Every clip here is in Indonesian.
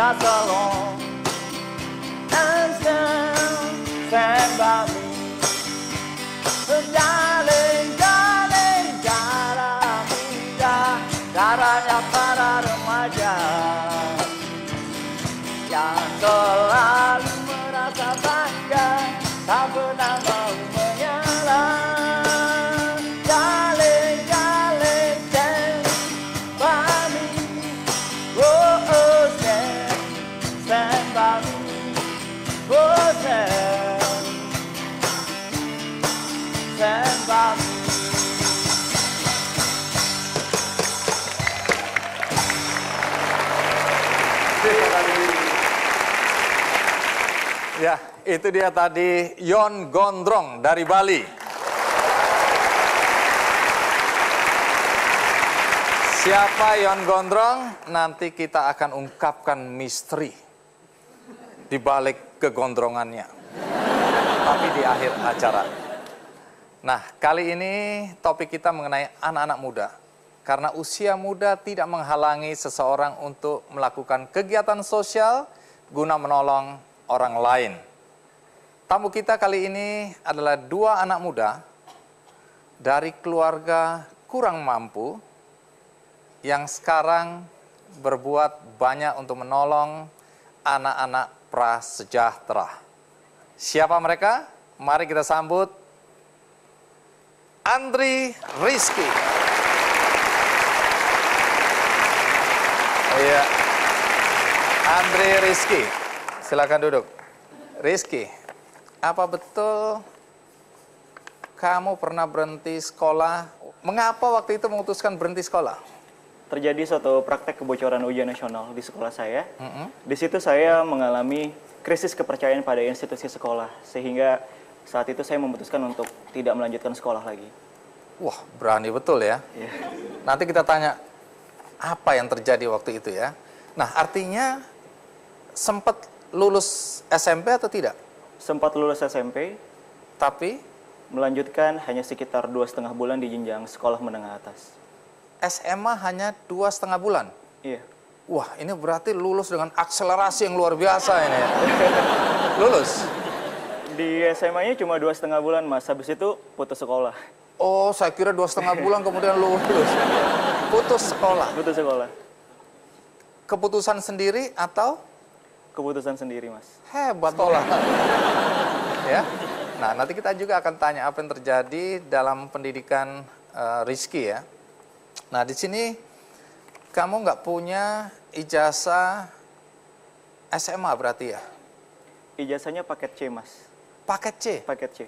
just alone and stand by me. Darling, darling, darah, darahnya para remaja yang selalu merasa bangga, tak pernah mau menyerah. Darling, darling, stand by me. Oh, oh, stand by me. Oh, stand by me. Ya, itu dia tadi Yon Gondrong dari Bali. Siapa Yon Gondrong? Nanti kita akan ungkapkan misteri di balik kegondrongannya. Tapi di akhir acara. Nah, kali ini topik kita mengenai anak-anak muda. Karena usia muda tidak menghalangi seseorang untuk melakukan kegiatan sosial guna menolong orang lain. Tamu kita kali ini adalah dua anak muda dari keluarga kurang mampu yang sekarang berbuat banyak untuk menolong anak-anak prasejahtera. Siapa mereka? Mari kita sambut Andri Rizky. Iya, Andri Rizky. Silakan duduk. Rizky, apa betul kamu pernah berhenti sekolah? Mengapa waktu itu memutuskan berhenti sekolah? Terjadi suatu praktek kebocoran ujian nasional di sekolah saya. Di situ saya mengalami krisis kepercayaan pada institusi sekolah. Sehingga saat itu saya memutuskan untuk tidak melanjutkan sekolah lagi. Wah, berani betul ya. Yeah. Nanti kita tanya apa yang terjadi waktu itu ya. Nah, artinya sempat lulus SMP atau tidak? Sempat lulus SMP, tapi melanjutkan hanya sekitar 2,5 bulan di jenjang sekolah menengah atas. SMA hanya 2,5 bulan? Iya. Wah, ini berarti lulus dengan akselerasi yang luar biasa ini ya. Lulus? Di SMA-nya cuma 2,5 bulan, Mas. Habis itu putus sekolah. Oh, saya kira 2,5 bulan kemudian lulus. Putus sekolah? Putus sekolah. Keputusan sendiri atau? Keputusan sendiri, Mas. Hebat sekolah. Ya. Nah, nanti kita juga akan tanya apa yang terjadi dalam pendidikan Rizky ya. Nah, di sini kamu nggak punya ijazah SMA berarti ya? Ijazahnya paket C, Mas. Paket C? Paket C.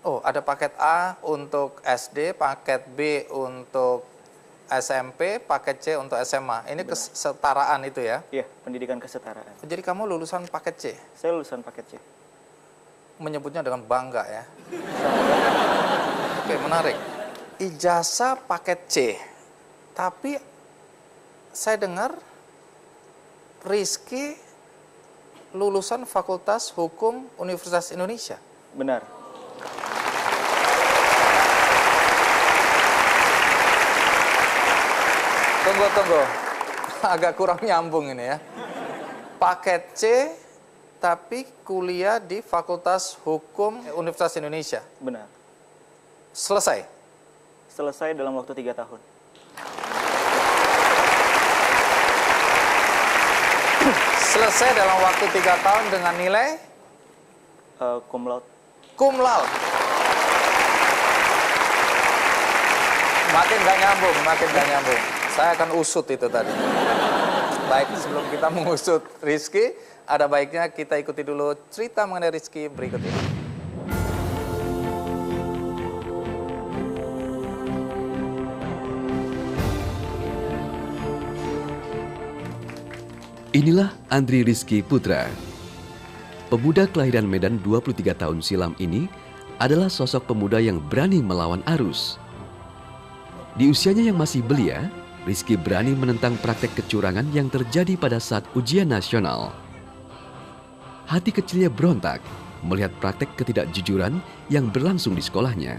Oh, ada paket A untuk SD, paket B untuk SMP, paket C untuk SMA. Ini kesetaraan itu ya? Iya, pendidikan kesetaraan. Jadi kamu lulusan paket C? Saya lulusan paket C. Menyebutnya dengan bangga ya. Oke, menarik. Ijazah paket C. Tapi saya dengar Rizky lulusan Fakultas Hukum Universitas Indonesia. Benar. Tunggu. Agak kurang nyambung ini ya. Paket C tapi kuliah di Fakultas Hukum Universitas Indonesia. Benar. Selesai? Selesai dalam waktu 3 tahun. Selesai dalam waktu 3 tahun dengan nilai? Cum laude. Cum laude. Makin gak nyambung. Saya akan usut itu tadi. Baik, sebelum kita mengusut Rizky, ada baiknya kita ikuti dulu cerita mengenai Rizky berikut ini. Inilah Andri Rizky Putra. Pemuda kelahiran Medan 23 tahun silam ini adalah sosok pemuda yang berani melawan arus. Di usianya yang masih belia, Rizky berani menentang praktek kecurangan yang terjadi pada saat ujian nasional. Hati kecilnya berontak melihat praktek ketidakjujuran yang berlangsung di sekolahnya.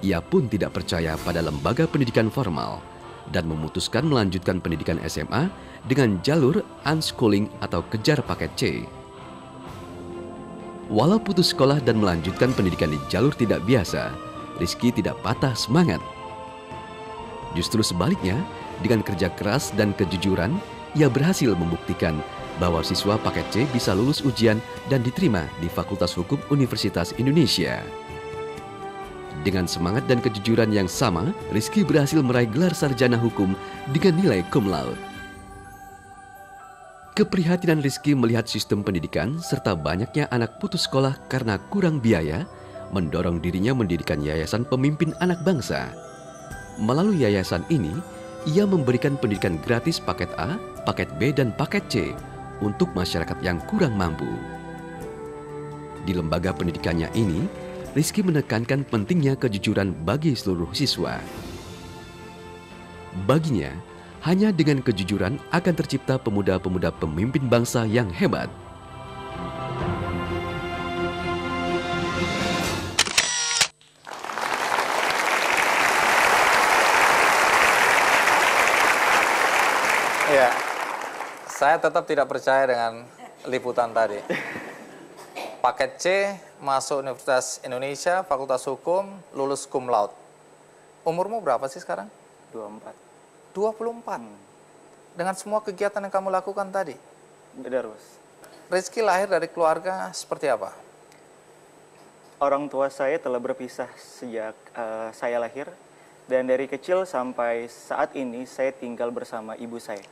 Ia pun tidak percaya pada lembaga pendidikan formal dan memutuskan melanjutkan pendidikan SMA dengan jalur unschooling atau kejar paket C. Walau putus sekolah dan melanjutkan pendidikan di jalur tidak biasa, Rizky tidak patah semangat. Justru sebaliknya, dengan kerja keras dan kejujuran, ia berhasil membuktikan bahwa siswa paket C bisa lulus ujian dan diterima di Fakultas Hukum Universitas Indonesia. Dengan semangat dan kejujuran yang sama, Rizky berhasil meraih gelar sarjana hukum dengan nilai cum laude. Keprihatinan Rizky melihat sistem pendidikan serta banyaknya anak putus sekolah karena kurang biaya, mendorong dirinya mendirikan Yayasan Pemimpin Anak Bangsa. Melalui yayasan ini, ia memberikan pendidikan gratis paket A, paket B, dan paket C untuk masyarakat yang kurang mampu. Di lembaga pendidikannya ini, Rizky menekankan pentingnya kejujuran bagi seluruh siswa. Baginya, hanya dengan kejujuran akan tercipta pemuda-pemuda pemimpin bangsa yang hebat. Ya, saya tetap tidak percaya dengan liputan tadi. Paket C masuk Universitas Indonesia, Fakultas Hukum, lulus cum laude. Umurmu berapa sih sekarang? 24. 24. Dengan semua kegiatan yang kamu lakukan tadi. Benar, Bos. Rizky lahir dari keluarga seperti apa? Orang tua saya telah berpisah sejak saya lahir. Dan dari kecil sampai saat ini saya tinggal bersama ibu saya.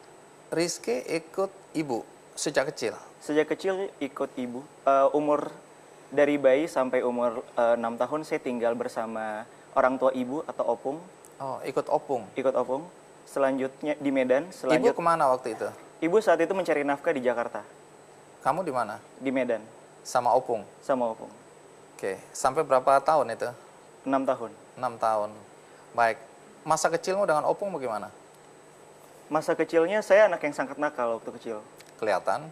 Rizky ikut ibu sejak kecil? Sejak kecil ikut ibu. Umur dari bayi sampai umur 6 tahun saya tinggal bersama orang tua ibu atau opung. Oh, ikut opung. Ikut opung. Selanjutnya di Medan. Ibu kemana waktu itu? Ibu saat itu mencari nafkah di Jakarta. Kamu di mana? Di Medan. Sama opung? Sama opung. Oke, sampai berapa tahun itu? 6 tahun. 6 tahun. Baik. Masa kecilmu dengan opung bagaimana? Masa kecilnya saya anak yang sangat nakal waktu kecil. Kelihatan.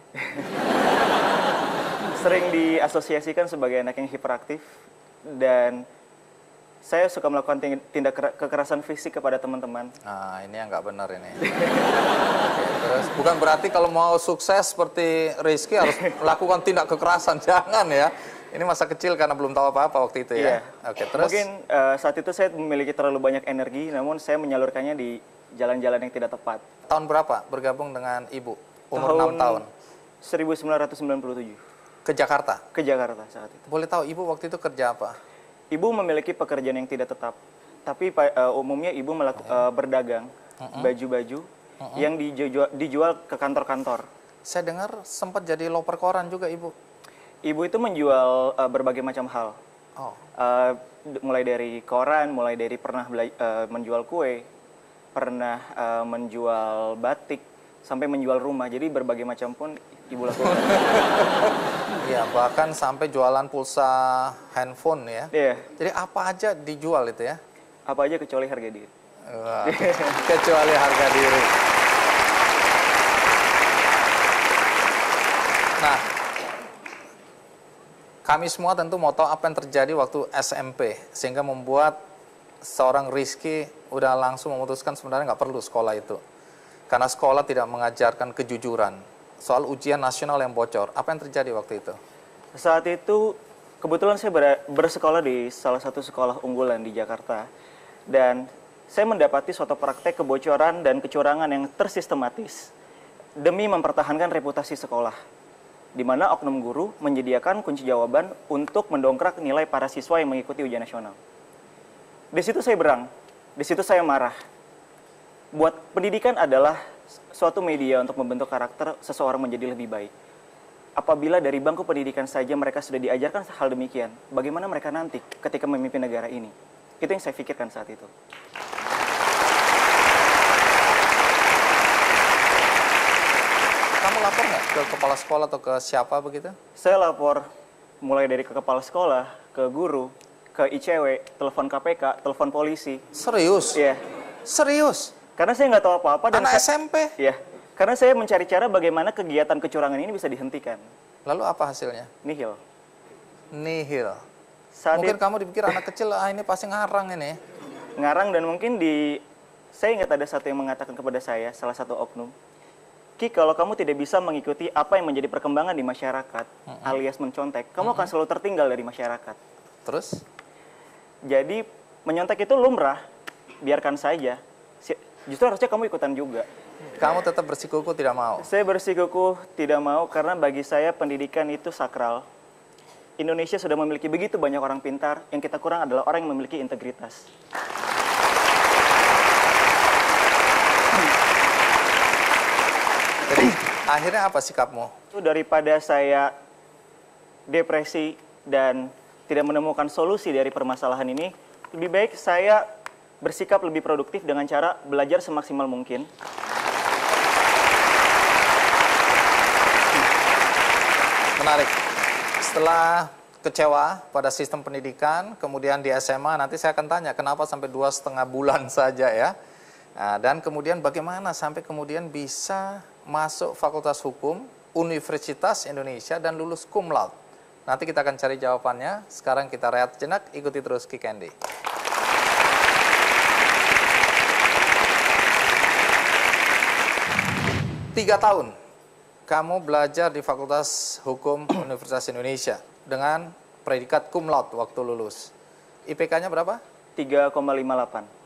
Sering diasosiasikan sebagai anak yang hiperaktif. Dan saya suka melakukan tindak kekerasan fisik kepada teman-teman. Nah, ini yang nggak benar ini. Oke, terus bukan berarti kalau mau sukses seperti Rizky harus melakukan tindak kekerasan. Jangan ya. Ini masa kecil karena belum tahu apa-apa waktu itu ya. Iya. Oke, terus? Mungkin saat itu saya memiliki terlalu banyak energi, namun saya menyalurkannya di jalan-jalan yang tidak tepat. Tahun berapa bergabung dengan ibu? Umur 6 tahun. 1997. Ke Jakarta? Ke Jakarta saat itu. Boleh tahu ibu waktu itu kerja apa? Ibu memiliki pekerjaan yang tidak tetap, tapi umumnya ibu berdagang baju-baju yang dijual ke kantor-kantor. Saya dengar sempat jadi loper koran juga ibu. Ibu itu menjual berbagai macam hal. Oh. Mulai dari koran, mulai dari pernah menjual kue, pernah menjual batik, sampai menjual rumah. Jadi berbagai macam pun ibu lakukan. Iya, bahkan sampai jualan pulsa handphone ya. Iya. Jadi apa aja dijual itu ya? Apa aja kecuali harga diri. Wah, kecuali harga diri. Nah, kami semua tentu mau tahu apa yang terjadi waktu SMP, sehingga membuat seorang Rizky udah langsung memutuskan sebenarnya nggak perlu sekolah itu. Karena sekolah tidak mengajarkan kejujuran. Soal ujian nasional yang bocor, apa yang terjadi waktu itu? Saat itu, kebetulan saya bersekolah di salah satu sekolah unggulan di Jakarta. Dan saya mendapati suatu praktek kebocoran dan kecurangan yang tersistematis demi mempertahankan reputasi sekolah, di mana oknum guru menyediakan kunci jawaban untuk mendongkrak nilai para siswa yang mengikuti ujian nasional. Di situ saya berang, di situ saya marah. Buat pendidikan adalah suatu media untuk membentuk karakter seseorang menjadi lebih baik. Apabila dari bangku pendidikan saja mereka sudah diajarkan hal demikian, bagaimana mereka nanti ketika memimpin negara ini? Itu yang saya pikirkan saat itu. Kamu lapor nggak ke kepala sekolah atau ke siapa begitu? Saya lapor mulai dari ke kepala sekolah, ke guru, ke ICW, telepon KPK, telepon polisi. Serius? Iya. Serius? Karena saya nggak tahu apa-apa dan Anak SMP? Iya. Karena saya mencari cara bagaimana kegiatan kecurangan ini bisa dihentikan. Lalu apa hasilnya? Nihil. Nihil. Saat Mungkin itu kamu dipikir anak kecil, ini pasti ngarang ini. ngarang dan mungkin di Saya ingat ada satu yang mengatakan kepada saya, salah satu oknum, Ki, kalau kamu tidak bisa mengikuti apa yang menjadi perkembangan di masyarakat, alias mencontek, kamu akan selalu tertinggal dari masyarakat. Terus? Jadi, menyontek itu lumrah, biarkan saja. Justru harusnya kamu ikutan juga. Kamu tetap bersikukuh tidak mau? Saya bersikukuh tidak mau karena bagi saya pendidikan itu sakral. Indonesia sudah memiliki begitu banyak orang pintar, yang kita kurang adalah orang yang memiliki integritas. Jadi akhirnya apa sikapmu? Itu daripada saya depresi dan tidak menemukan solusi dari permasalahan ini, lebih baik saya bersikap lebih produktif dengan cara belajar semaksimal mungkin. Menarik. Setelah kecewa pada sistem pendidikan, kemudian di SMA, nanti saya akan tanya kenapa sampai 2,5 bulan saja ya. Nah, dan kemudian bagaimana sampai kemudian bisa masuk Fakultas Hukum Universitas Indonesia dan lulus cum laude. Nanti kita akan cari jawabannya. Sekarang kita rehat jenak, ikuti terus Ki Candy. Tiga tahun kamu belajar di Fakultas Hukum Universitas Indonesia dengan predikat cum laude waktu lulus. IPK-nya berapa? 3,58.